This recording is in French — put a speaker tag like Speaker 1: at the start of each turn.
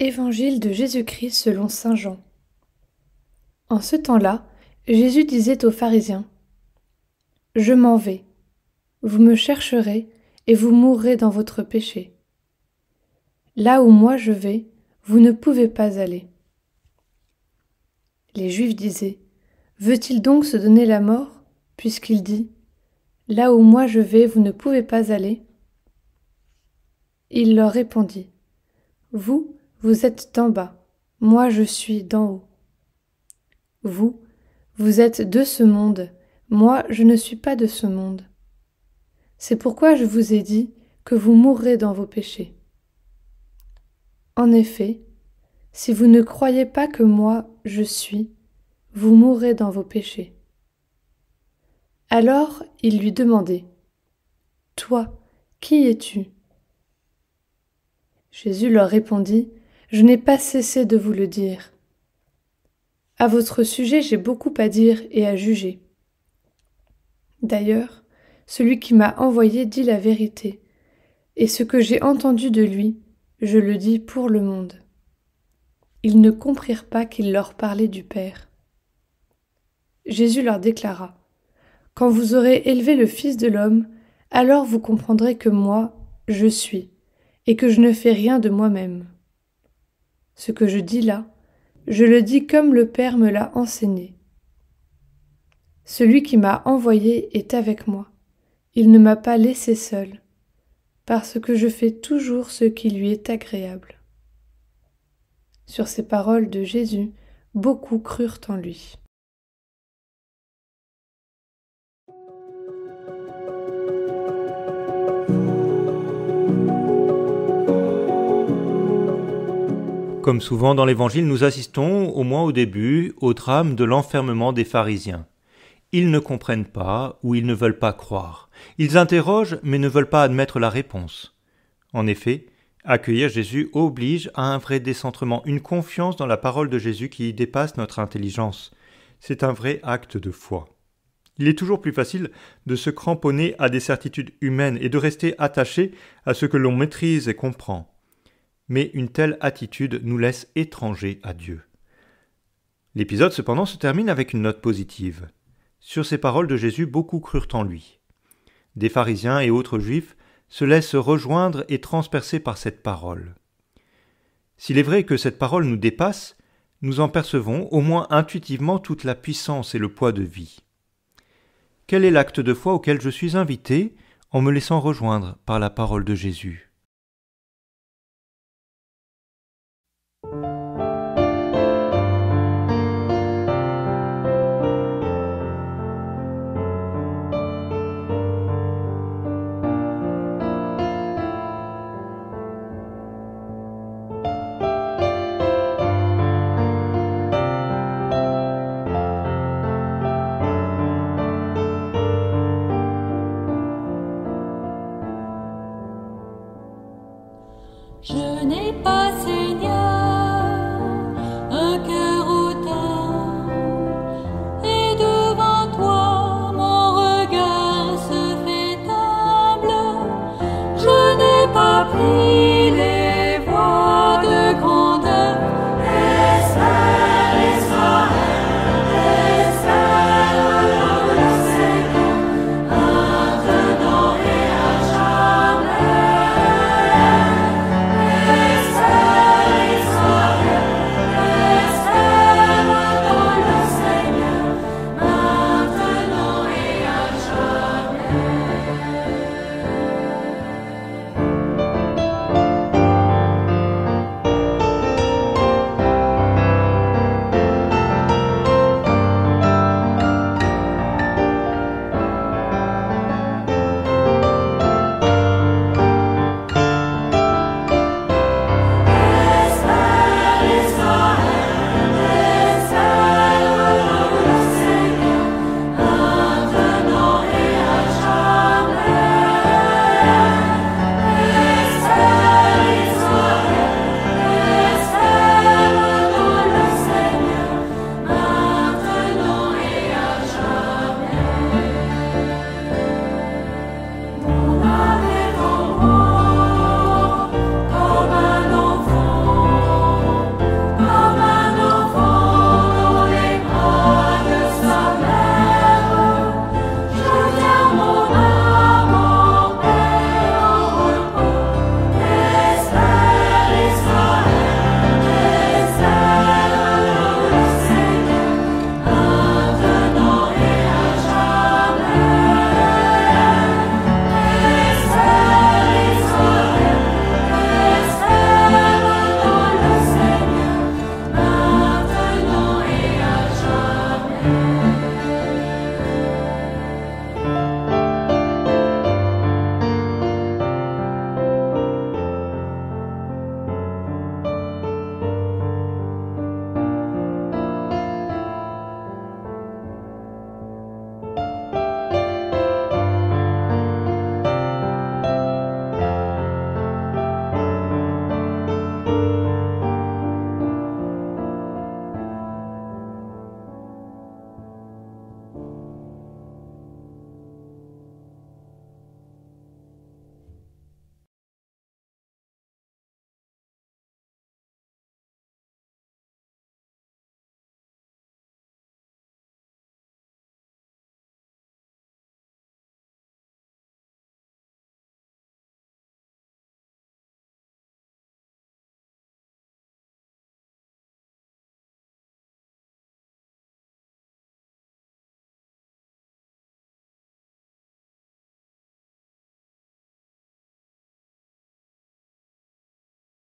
Speaker 1: Évangile de Jésus-Christ selon saint Jean. En ce temps-là, Jésus disait aux pharisiens : « Je m'en vais. Vous me chercherez et vous mourrez dans votre péché. Là où moi je vais, vous ne pouvez pas aller. » Les Juifs disaient : « Veut-il donc se donner la mort, puisqu'il dit : Là où moi je vais, vous ne pouvez pas aller ? » Il leur répondit : « Vous êtes d'en bas, moi je suis d'en haut. Vous êtes de ce monde, moi je ne suis pas de ce monde. C'est pourquoi je vous ai dit que vous mourrez dans vos péchés. En effet, si vous ne croyez pas que moi je suis, vous mourrez dans vos péchés. » Alors ils lui demandaient : « Toi, qui es-tu ? » Jésus leur répondit : « Je n'ai pas cessé de vous le dire. À votre sujet, j'ai beaucoup à dire et à juger. D'ailleurs, celui qui m'a envoyé dit la vérité, et ce que j'ai entendu de lui, je le dis pour le monde. » Ils ne comprirent pas qu'il leur parlait du Père. Jésus leur déclara : « Quand vous aurez élevé le Fils de l'homme, alors vous comprendrez que moi, je suis, et que je ne fais rien de moi-même. Ce que je dis là, je le dis comme le Père me l'a enseigné. Celui qui m'a envoyé est avec moi. Il ne m'a pas laissé seul, parce que je fais toujours ce qui lui est agréable. » Sur ces paroles de Jésus, beaucoup crurent en lui.
Speaker 2: Comme souvent dans l'Évangile, nous assistons, au moins au début, au drame de l'enfermement des pharisiens. Ils ne comprennent pas ou ils ne veulent pas croire. Ils interrogent mais ne veulent pas admettre la réponse. En effet, accueillir Jésus oblige à un vrai décentrement, une confiance dans la parole de Jésus qui dépasse notre intelligence. C'est un vrai acte de foi. Il est toujours plus facile de se cramponner à des certitudes humaines et de rester attaché à ce que l'on maîtrise et comprend. Mais une telle attitude nous laisse étrangers à Dieu. L'épisode cependant se termine avec une note positive. Sur ces paroles de Jésus, beaucoup crurent en lui. Des pharisiens et autres juifs se laissent rejoindre et transpercer par cette parole. S'il est vrai que cette parole nous dépasse, nous en percevons au moins intuitivement toute la puissance et le poids de vie. Quel est l'acte de foi auquel je suis invité en me laissant rejoindre par la parole de Jésus ?